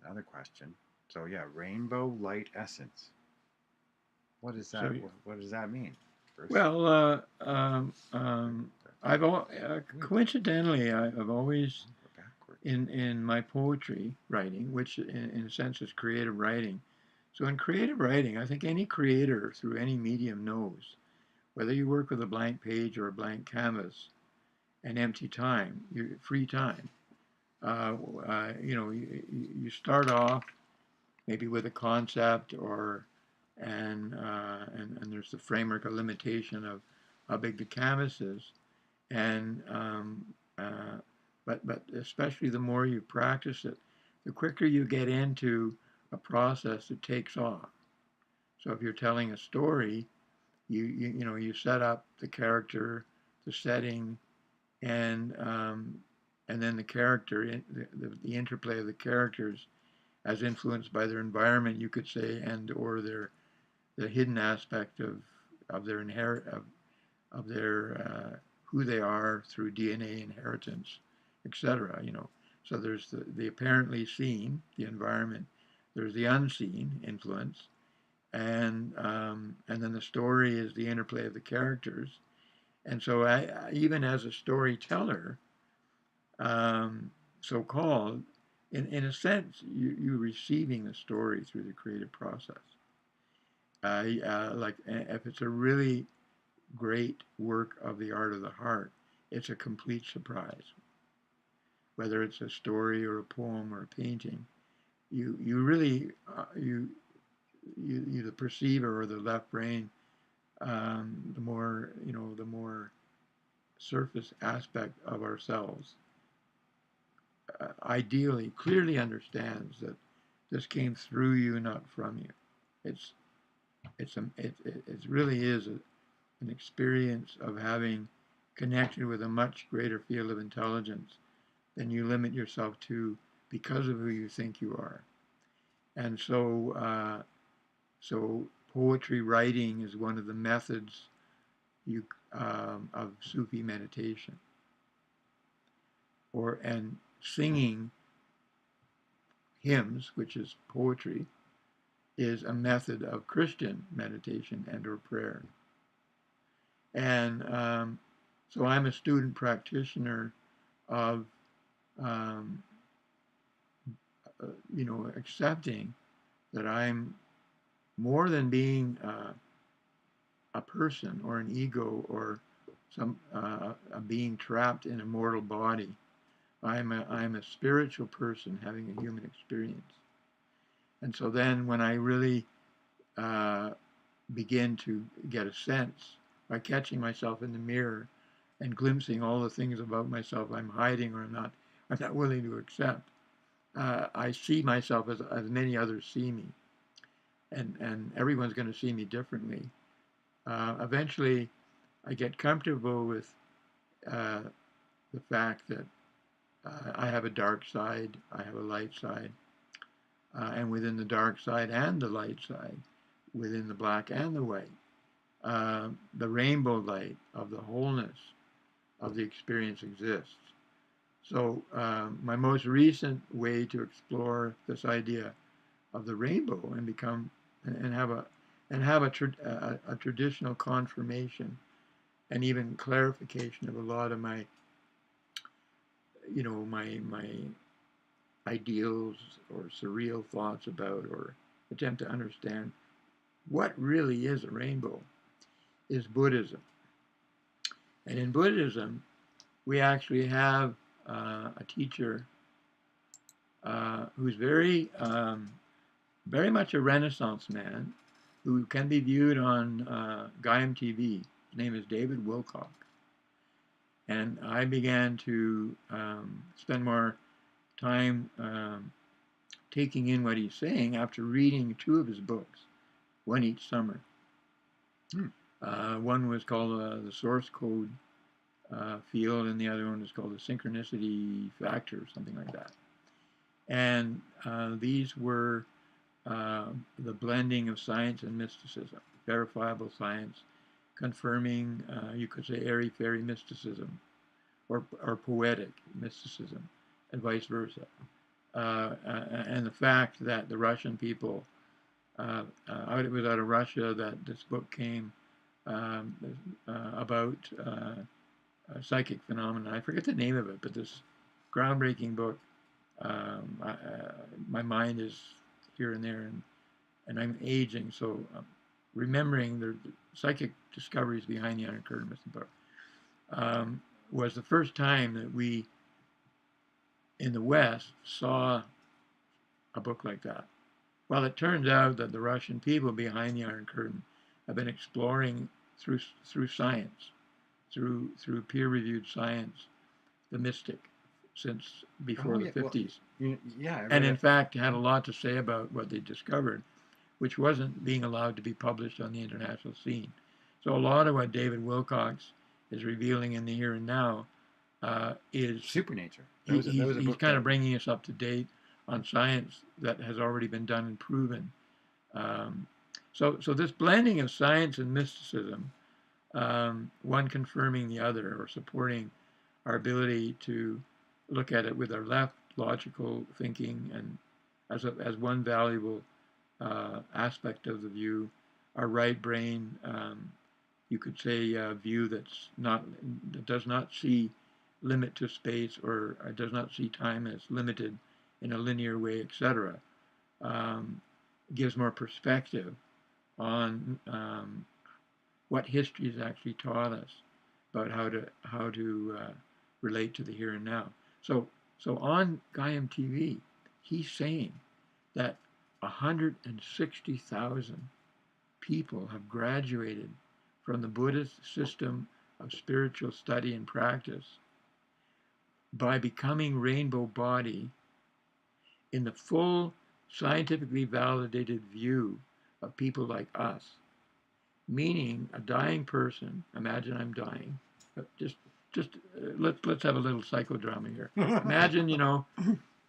another question. So yeah, rainbow light essence. What is So, that? What does that mean? First, well, wait, coincidentally, I've always we're backwards. in my poetry writing, which in a sense is creative writing. So in creative writing, I think any creator through any medium knows whether you work with a blank page or a blank canvas, an empty time, your free time. You start off maybe with a concept and there's the framework, a limitation of how big the canvas is, and but especially the more you practice it, the quicker you get into a process that takes off. So if you're telling a story, you set up the character, the setting, and and then the character, the interplay of the characters as influenced by their environment, you could say, and or the hidden aspect of their of their who they are through DNA inheritance, etc. So there's the apparently seen, the environment. There's the unseen influence, and then the story is the interplay of the characters. And so even as a storyteller, so called, in a sense, you're receiving the story through the creative process. Like if it's a really great work of the art of the heart, it's a complete surprise. Whether it's a story or a poem or a painting, you really you the perceiver or the left brain, the more surface aspect of ourselves, ideally clearly understands that this came through you, not from you. It's it really is an experience of having connected with a much greater field of intelligence than you limit yourself to because of who you think you are. And so poetry writing is one of the methods you of Sufi meditation, or and singing hymns, which is poetry, is a method of Christian meditation and or prayer. And so I'm a student practitioner of, um, accepting that I'm more than being a person or an ego or a being trapped in a mortal body. I'm a spiritual person having a human experience. And so then when I really uh, begin to get a sense by catching myself in the mirror and glimpsing all the things about myself I'm hiding or I'm not willing to accept. I see myself as many others see me, and everyone's going to see me differently. Eventually, I get comfortable with uh, the fact that I have a dark side, I have a light side, and within the dark side and the light side, within the black and the white, the rainbow light of the wholeness of the experience exists. So my most recent way to explore this idea of the rainbow and become and have a traditional confirmation and even clarification of a lot of my my ideals or surreal thoughts about or attempt to understand what really is a rainbow is Buddhism. And in Buddhism, we actually have a teacher who's very much a Renaissance man who can be viewed on Gaiam TV. His name is David Wilcock. And I began to spend more time taking in what he's saying after reading two of his books, one each summer. Hmm. One was called The Source Code Field, and the other one was called The Synchronicity Factor, or something like that. And these were the blending of science and mysticism, verifiable science, confirming, you could say, airy fairy mysticism, or poetic mysticism, and vice versa. and the fact that the Russian people, it was out of Russia that this book came um, about psychic phenomena. I forget the name of it, but this groundbreaking book. My mind is here and there, and I'm aging, so remembering the psychic discoveries behind the Iron Curtain with the book was the first time that we in the West saw a book like that. Well, it turns out that the Russian people behind the Iron Curtain have been exploring through science, through peer-reviewed science, the mystic since before the 50s. Well, yeah, and in fact had a lot to say about what they discovered, which wasn't being allowed to be published on the international scene. So a lot of what David Wilcox is revealing in the here and now is Supernature. He's kind of bringing us up to date on science that has already been done and proven. So this blending of science and mysticism, one confirming the other or supporting our ability to look at it with our left logical thinking and as one valuable aspect of the view, our right brain, you could say, view that does not see limit to space or does not see time as limited in a linear way, etc. Gives more perspective on what history has actually taught us about how to relate to the here and now. So on Gaiam TV, he's saying that 160,000 people have graduated from the Buddhist system of spiritual study and practice by becoming rainbow body in the full scientifically validated view of people like us. Meaning a dying person, imagine I'm dying, but let's have a little psychodrama here. Imagine,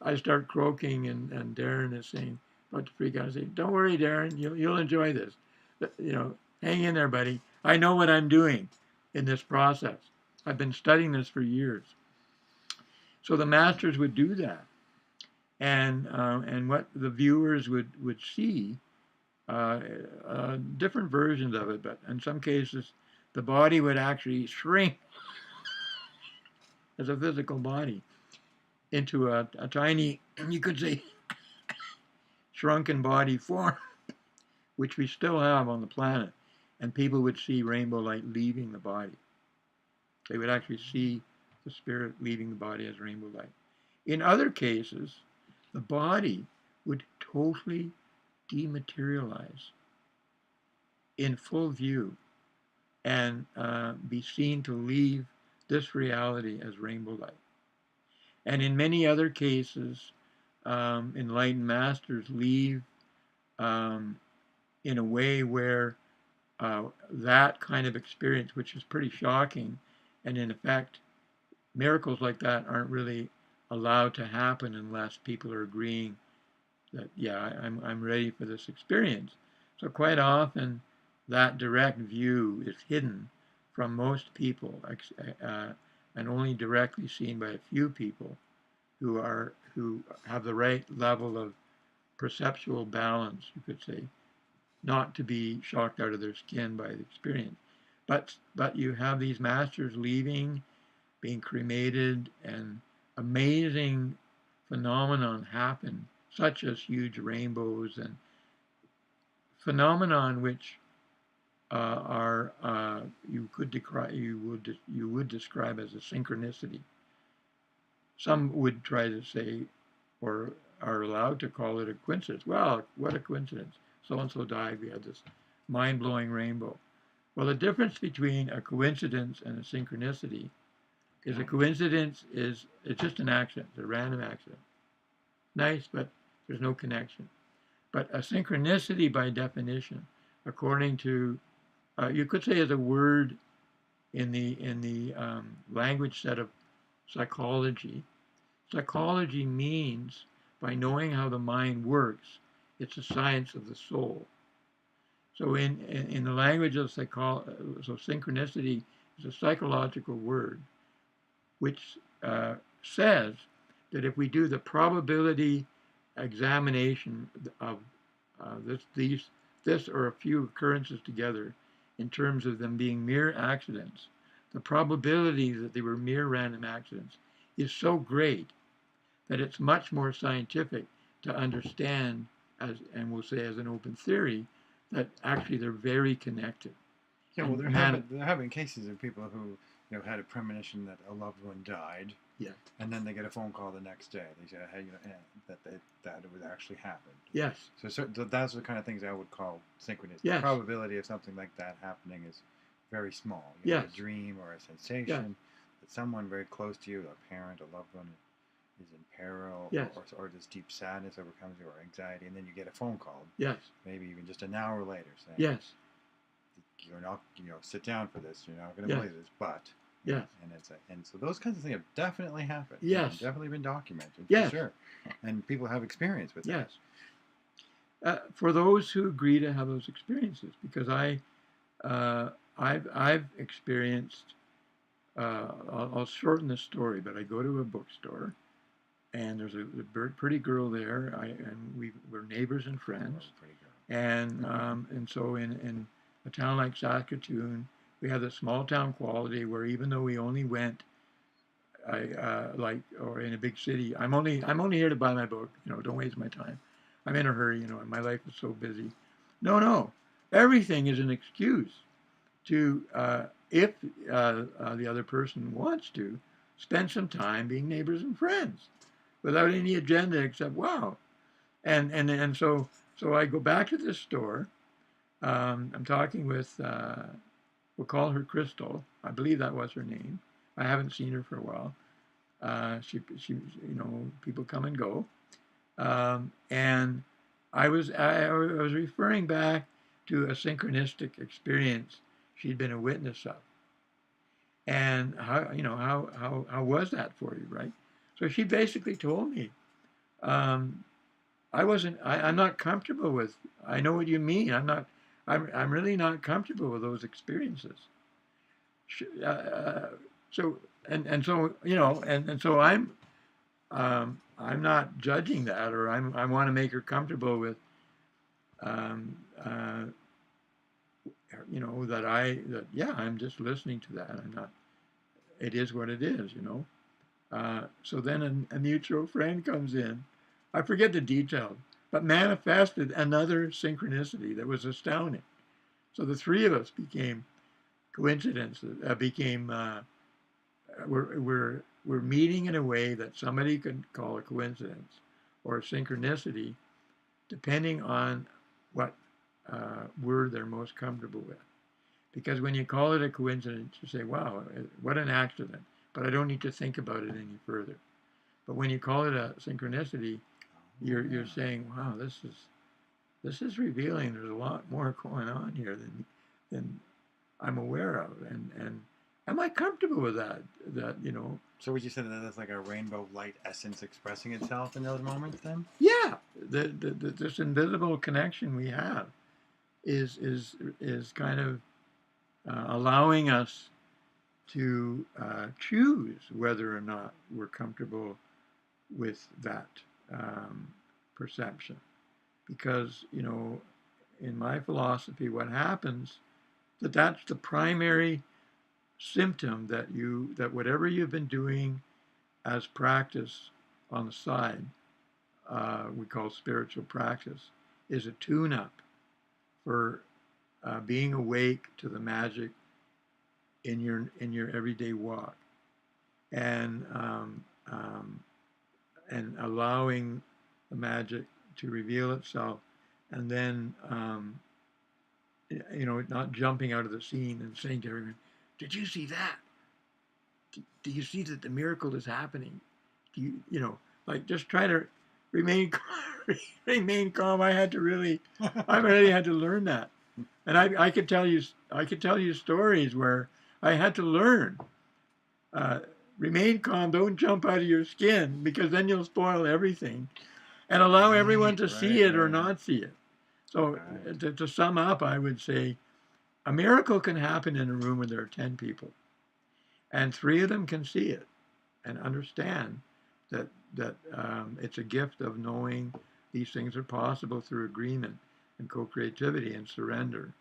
I start croaking and Darren is saying, about to freak out and say, don't worry, Darren, you'll enjoy this. Hang in there, buddy. I know what I'm doing in this process. I've been studying this for years. So the masters would do that. And what the viewers would see, different versions of it, but in some cases, the body would actually shrink as a physical body into a tiny, you could say, shrunken body form, which we still have on the planet. And people would see rainbow light leaving the body. They would actually see the spirit leaving the body as rainbow light. In other cases, the body would totally dematerialize in full view and be seen to leave this reality as rainbow light. And in many other cases, enlightened masters leave in a way where that kind of experience, which is pretty shocking, and in effect, miracles like that aren't really allowed to happen unless people are agreeing that, yeah, I'm ready for this experience. So quite often, that direct view is hidden from most people and only directly seen by a few people who have the right level of perceptual balance, you could say, not to be shocked out of their skin by the experience. But you have these masters leaving, being cremated, and amazing phenomenon happen, such as huge rainbows and phenomenon which are you would describe as a synchronicity. Some would try to say, or are allowed to call it a coincidence. Well, what a coincidence. So-and-so died, we had this mind-blowing rainbow. Well, the difference between a coincidence and a synchronicity is a coincidence it's just an accident, it's a random accident. Nice, but there's no connection. But a synchronicity, by definition, according to, you could say as a word in the language set of psychology, psychology means, by knowing how the mind works, it's a science of the soul. So in the language of psychology, so synchronicity is a psychological word which says that if we do the probability examination of this or a few occurrences together in terms of them being mere accidents, the probability that they were mere random accidents is so great that it's much more scientific to understand as, and we'll say as an open theory, that actually they're very connected. Yeah, well, And there have been cases of people who had a premonition that a loved one died, yeah, and then they get a phone call the next day. They say, hey, that it would actually happen. yes, So that's the kind of things I would call synchronous. yes, The probability of something like that happening is very small. yes, A dream or a yes, sensation that someone very close to you, a parent, a loved one, is in peril, yes, or this deep sadness overcomes you, or anxiety, and then you get a phone call, yes, maybe even just an hour later, saying, yes, you're not, sit down for this. You're not going to yes, believe this, but yes, and so those kinds of things have definitely happened. yes, Definitely been documented. yes, For sure, and people have experience with yes. that. For those who agree to have those experiences, because I've experienced. I'll shorten the story, but I go to a bookstore, and there's a pretty girl there. And we're neighbors and friends, and so in a town like Saskatoon, we have the small town quality where even though we only went, or in a big city, I'm only here to buy my book. Don't waste my time. I'm in a hurry. And my life is so busy. No, everything is an excuse to if the other person wants to spend some time being neighbors and friends without any agenda except wow. And so I go back to this store. I'm talking with we'll call her Crystal. I believe that was her name. I haven't seen her for a while. She people come and go. And I was referring back to a synchronistic experience she'd been a witness of. And how was that for you, right? So she basically told me, I'm not comfortable with. I know what you mean. I'm really not comfortable with those experiences. So and so I'm not judging that, or I want to make her comfortable with um, uh, I'm just listening to that. I'm not. It is what it is. So then a mutual friend comes in. I forget the details, but manifested another synchronicity that was astounding. So the three of us became coincidences. We're meeting in a way that somebody could call a coincidence or a synchronicity, depending on what word they're most comfortable with. Because when you call it a coincidence, you say, wow, what an accident, but I don't need to think about it any further. But when you call it a synchronicity, you're saying, wow, this is revealing there's a lot more going on here than I'm aware of. And am I comfortable with that? So would you say that that's like a rainbow light essence expressing itself in those moments then? Yeah, this invisible connection we have is kind of allowing us to choose whether or not we're comfortable with that perception. Because, in my philosophy, what happens, that's the primary symptom that whatever you've been doing as practice on the side, we call spiritual practice, is a tune-up for being awake to the magic in your everyday walk, and allowing the magic to reveal itself, and then not jumping out of the scene and saying to everyone, "Did you see that? Do you see that the miracle is happening? Do like just try to remain remain calm." I really had to learn that, and I could tell you stories where I had to learn. Remain calm. Don't jump out of your skin, because then you'll spoil everything, and allow everyone to see it or not see it. So to sum up, I would say a miracle can happen in a room where there are 10 people, and 3 of them can see it and understand that it's a gift of knowing these things are possible through agreement and co-creativity and surrender.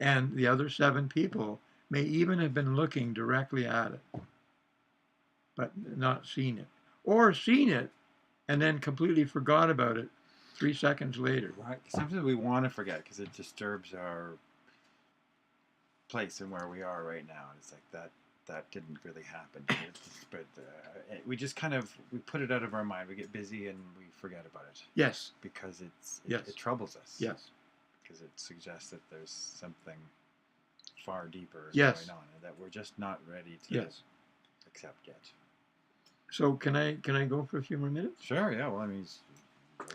And the other 7 people may even have been looking directly at it, but not seen it, or seen it and then completely forgot about it 3 seconds later. Right. Sometimes we want to forget because it disturbs our place and where we are right now. And it's like that didn't really happen. But we just kind of we put it out of our mind. We get busy and we forget about it. Yes. Because Yes. it troubles us. Yes. Because it suggests that there's something far deeper Yes. going on and that we're just not ready to Yes. accept yet. So can I go for a few more minutes? Sure. Yeah. Well, I mean.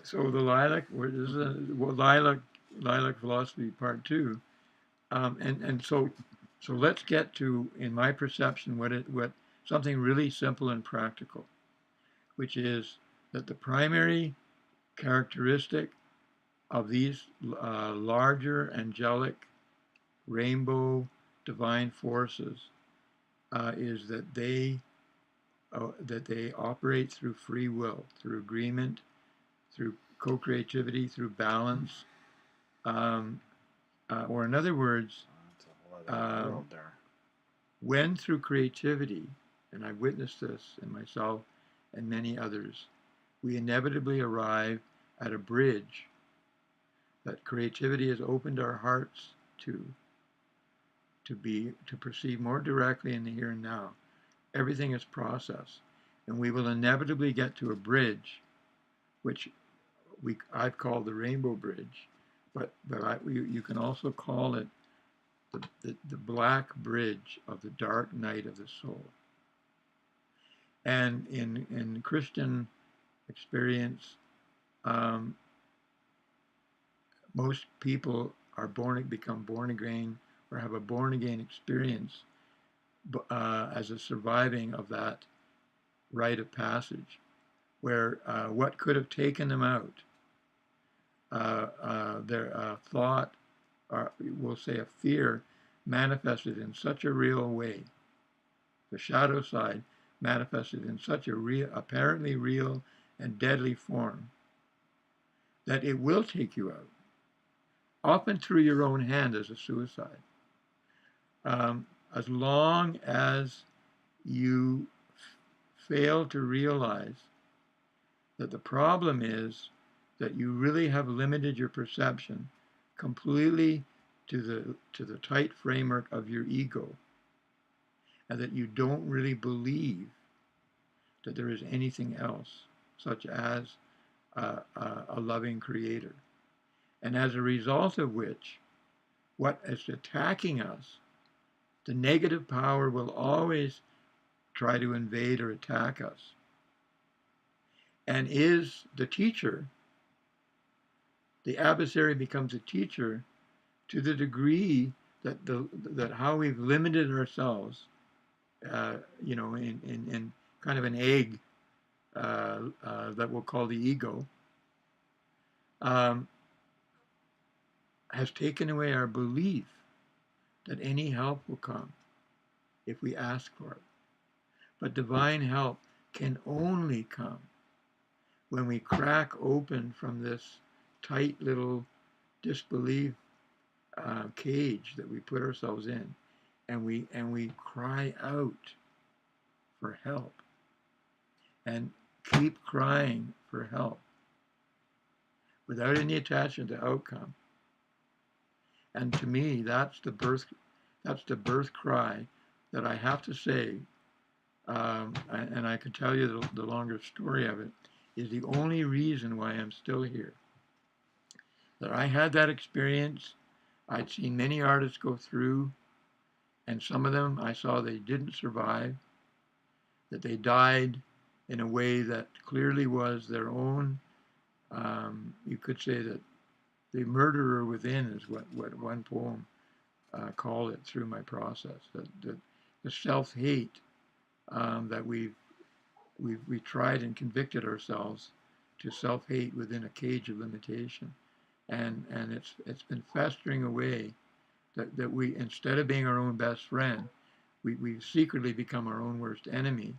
So the lilac, this is lilac philosophy part 2, and so let's get to, in my perception, what something really simple and practical, which is that the primary characteristic of these larger angelic rainbow divine forces is that they operate through free will, through agreement, through co-creativity, through balance, or in other words, It's a whole other world there. when through creativity, and I've witnessed this in myself and many others, we inevitably arrive at a bridge that creativity has opened our hearts to perceive more directly in the here and now. Everything is process, and we will inevitably get to a bridge, which I've called the Rainbow Bridge, but you can also call it the black bridge of the dark night of the soul. And in Christian experience, most people become born again or have a born again experience as a surviving of that rite of passage, where what could have taken them out, their thought, or we'll say a fear, manifested in such a real way, the shadow side manifested in such a apparently real and deadly form, that it will take you out, often through your own hand as a suicide. As long as you fail to realize that the problem is that you really have limited your perception completely to the tight framework of your ego, and that you don't really believe that there is anything else, such as a loving creator. And as a result of which, what is attacking us, the negative power will always try to invade or attack us, and is the teacher. The adversary becomes a teacher to the degree that how we've limited ourselves, in kind of an egg that we'll call the ego, has taken away our belief that any help will come if we ask for it. But divine help can only come when we crack open from this tight little disbelief cage that we put ourselves in, and we cry out for help, and keep crying for help without any attachment to outcome. And to me, that's the birth cry that I have to say, and I could tell you the longer story of it, is the only reason why I'm still here. That I had that experience. I'd seen many artists go through, and some of them I saw they didn't survive, that they died in a way that clearly was their own, you could say that the murderer within is what one poem called it through my process, that the self-hate that we tried and convicted ourselves to self-hate within a cage of limitation. And it's been festering away, that we, instead of being our own best friend, we secretly become our own worst enemy,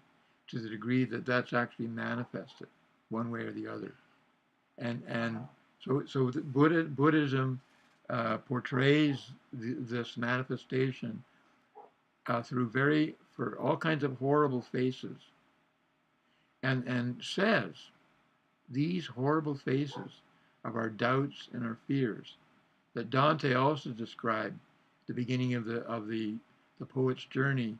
to the degree that that's actually manifested one way or the other. And Wow. so the Buddhism portrays this manifestation through for all kinds of horrible faces, and says these horrible faces of our doubts and our fears that Dante also described at the beginning of the poet's journey,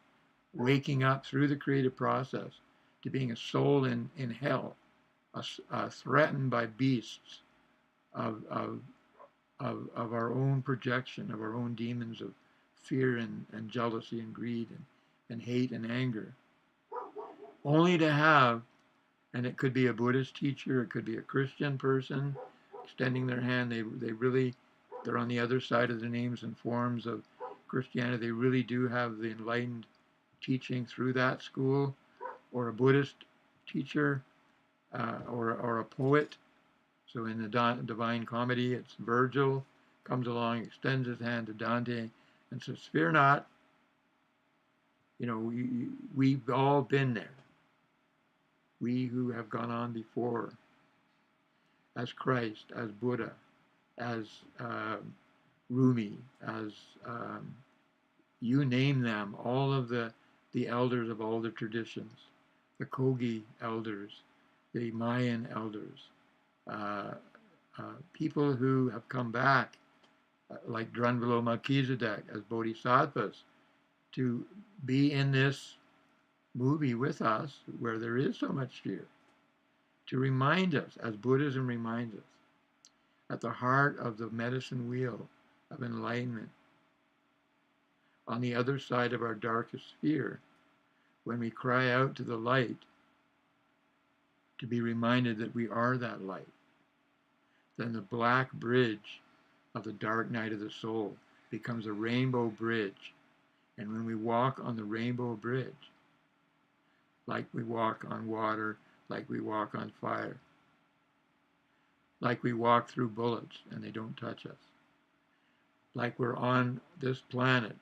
waking up through the creative process to being a soul in hell, threatened by beasts of, of, of our own projection, of our own demons of fear and jealousy and greed and hate and anger, only to have, and it could be a Buddhist teacher, it could be a Christian person extending their hand. They're on the other side of the names and forms of Christianity. They really do have the enlightened teaching through that school, or a Buddhist teacher, or a poet. So in the Divine Comedy, it's Virgil comes along, extends his hand to Dante, and says, "Fear not. You know, we've all been there. We who have gone on before, as Christ, as Buddha, as Rumi, as you name them, all of the elders of all the traditions, the Kogi elders, the Mayan elders, people who have come back, like Drunvalo Melchizedek, as bodhisattvas, to be in this movie with us where there is so much fear, to remind us, as Buddhism reminds us, at the heart of the medicine wheel of enlightenment, on the other side of our darkest fear, when we cry out to the light, to be reminded that we are that light, then the black bridge of the dark night of the soul becomes a rainbow bridge. And when we walk on the rainbow bridge, like we walk on water, like we walk on fire, like we walk through bullets and they don't touch us, like we're on this planet,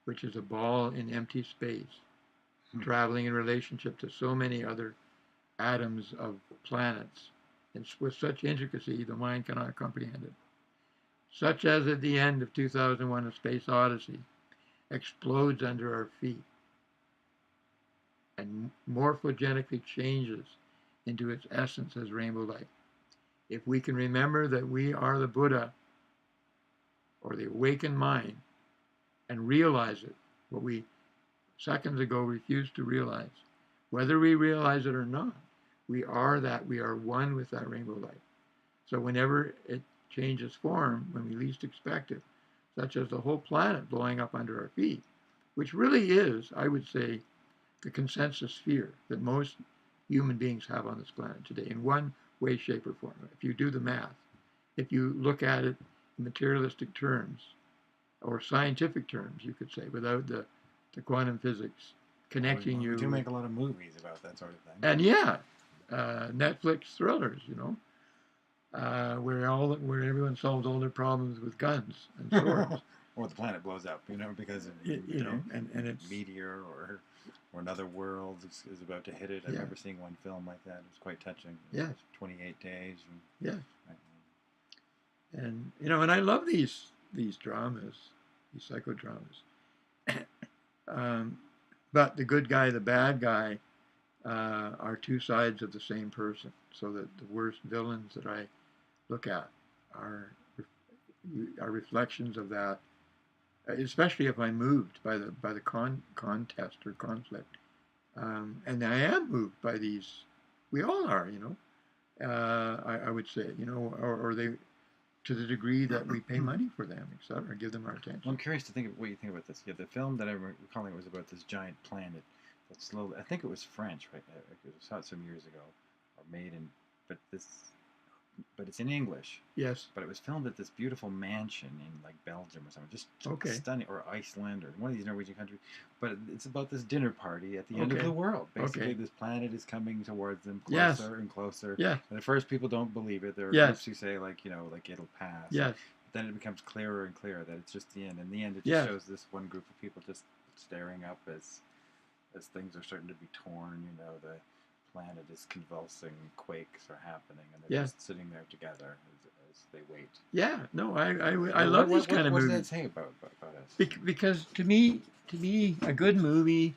which is a ball in empty space, traveling in relationship to so many other atoms of planets, and with such intricacy the mind cannot comprehend it. Such as at the end of 2001: A Space Odyssey explodes under our feet and morphogenically changes into its essence as rainbow light. If we can remember that we are the Buddha, or the awakened mind, and realize it, what we seconds ago refused to realize, whether we realize it or not, we are that, we are one with that rainbow light. So whenever it changes form, when we least expect it, such as the whole planet blowing up under our feet, which really is, I would say, the consensus fear that most human beings have on this planet today, in one way, shape, or form. If you do the math, if you look at it in materialistic terms, or scientific terms, you could say, without the quantum physics connecting you. We do make a lot of movies about that sort of thing. And yeah, Netflix thrillers, you know, where everyone solves all their problems with guns and swords. Or the planet blows up, you know, because of you know, and it's meteor or another world is about to hit it. I remember seeing one film like that. It was quite touching. Yes. 28 days. Yes. And you know, and I love these dramas, these psychodramas. But the good guy, the bad guy, are two sides of the same person. So that the worst villains that I look at are reflections of that. Especially if I'm moved by the contest or conflict, and I am moved by these. We all are, you know. I would say, you know, or they, to the degree that we pay money for them, etc., give them our attention. Well, I'm curious to think of what you think about this. Yeah, the film that I'm recalling was about this giant planet that slowly. I think it was French, right? I saw it some years ago, or made in, but it's in English. Yes. But it was filmed at this beautiful mansion in like Belgium or something, just stunning, or Iceland or one of these Norwegian countries. But it's about this dinner party at the end of the world. Basically, this planet is coming towards them closer and closer. Yeah. And at first, people don't believe it. There are groups who say like, you know, like it'll pass. Yes. But then it becomes clearer and clearer that it's just the end. In the end, it just shows this one group of people just staring up as as things are starting to be torn, the planet is convulsing, quakes are happening, and they're just sitting there together as they wait. Yeah, no, I love these kind of movies. What does that say about us? Because to me, a good movie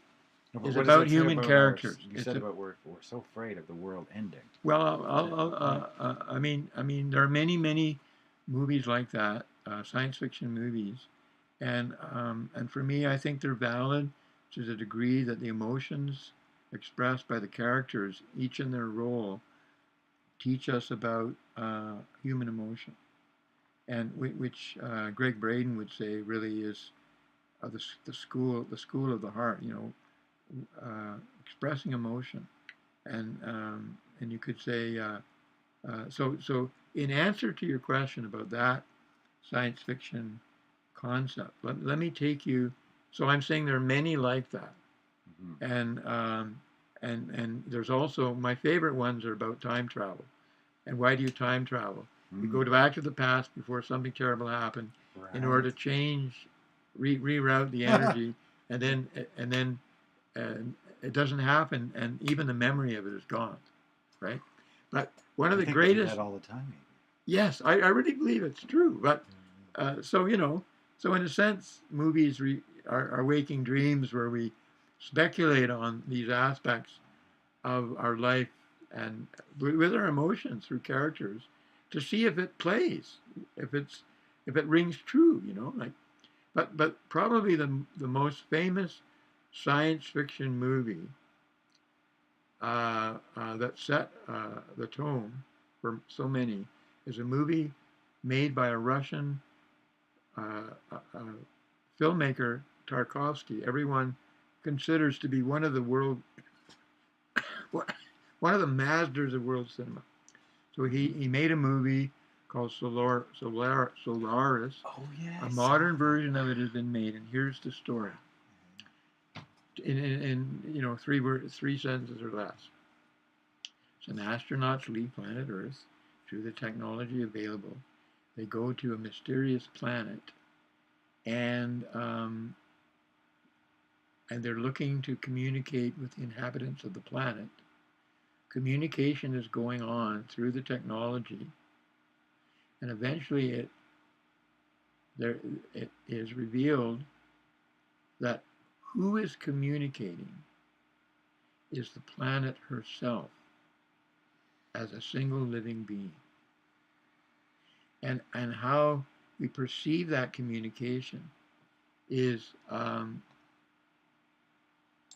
is about human characters. You said about we're so afraid of the world ending. Well, I mean, there are many movies like that, science fiction movies, and for me, I think they're valid to the degree that the emotions expressed by the characters, each in their role, teach us about human emotion, and which Greg Braden would say really is the school of the heart. Expressing emotion, and you could say so. In answer to your question about that science fiction concept, let me take you. So I'm saying there are many like that, and there's also my favorite ones are about time travel. And why do you time travel? You go back to the past before something terrible happened in order to change, reroute the energy, and then it doesn't happen, and even the memory of it is gone, right? But one of the greatest. That all the time. Maybe. Yes, I really believe it's true. But so in a sense, movies are waking dreams where we speculate on these aspects of our life and with our emotions through characters to see if it plays, if it rings true, but probably the most famous science fiction movie that set the tone for so many is a movie made by a Russian filmmaker, Tarkovsky. Everyone considers to be one of the masters of world cinema. So he made a movie called Solaris. Oh yeah. A modern version of it has been made, and here's the story. In three sentences or less. Some astronauts leave planet Earth through the technology available. They go to a mysterious planet, and they're looking to communicate with the inhabitants of the planet. Communication is going on through the technology, and eventually it is revealed that who is communicating is the planet herself as a single living being. And how we perceive that communication is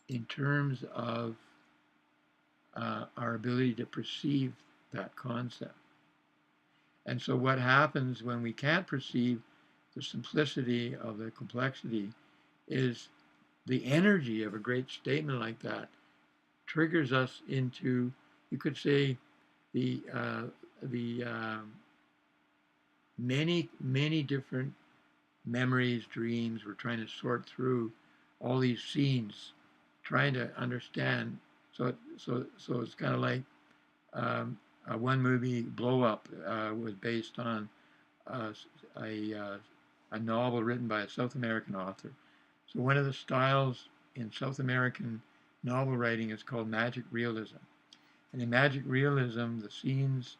in terms of our ability to perceive that concept. And so what happens when we can't perceive the simplicity of the complexity is the energy of a great statement like that triggers us into, you could say, the many different memories, dreams. We're trying to sort through all these scenes, trying to understand. So it's kind of like one movie, Blow Up, was based on a novel written by a South American author. So one of the styles in South American novel writing is called magic realism. And in magic realism, the scenes,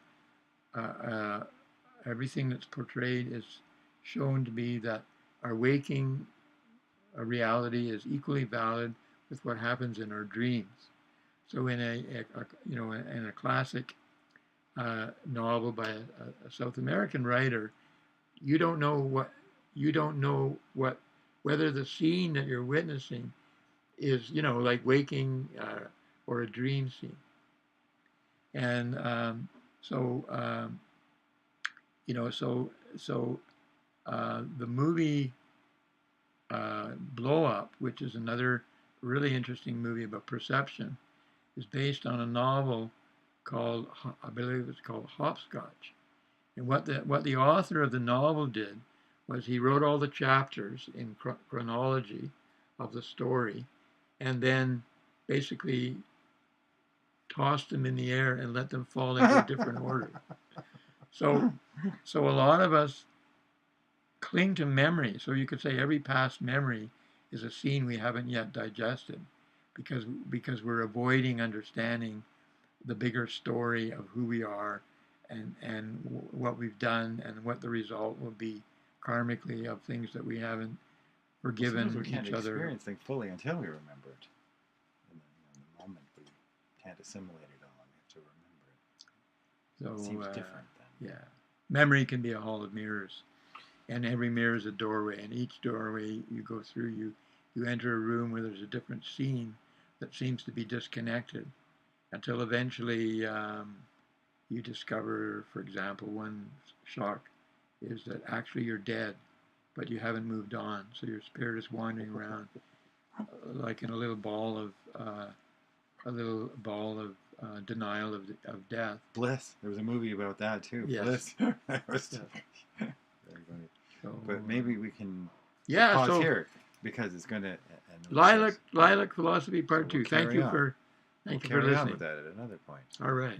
everything that's portrayed is shown to be that our waking reality is equally valid with what happens in our dreams. So in a classic novel by a South American writer, you don't know whether the scene that you're witnessing is like waking or a dream scene. And the movie Blow Up, which is another really interesting movie about perception, is based on a novel called, I believe it's called Hopscotch. And what the author of the novel did was he wrote all the chapters in chronology of the story, and then basically tossed them in the air and let them fall into a different order. So a lot of us cling to memory. So you could say every past memory is a scene we haven't yet digested. because we're avoiding understanding the bigger story of who we are and what we've done and what the result will be karmically of things that we haven't forgiven we can't each other. Experience things fully until we remember it. In the moment we can't assimilate it all. We have to remember it. So it seems different then. Yeah. Memory can be a hall of mirrors. And every mirror is a doorway. And each doorway you go through, you enter a room where there's a different scene that seems to be disconnected until eventually you discover, for example, one shock is that actually you're dead, but you haven't moved on. So your spirit is wandering around like in a little ball of denial of death. Bliss. There was a movie about that too. Yes. Bliss. Very funny. So, but maybe we can pause here because it's going to. Lilac Philosophy Part 2. Thank you for listening. We'll carry on with that at another point. All right.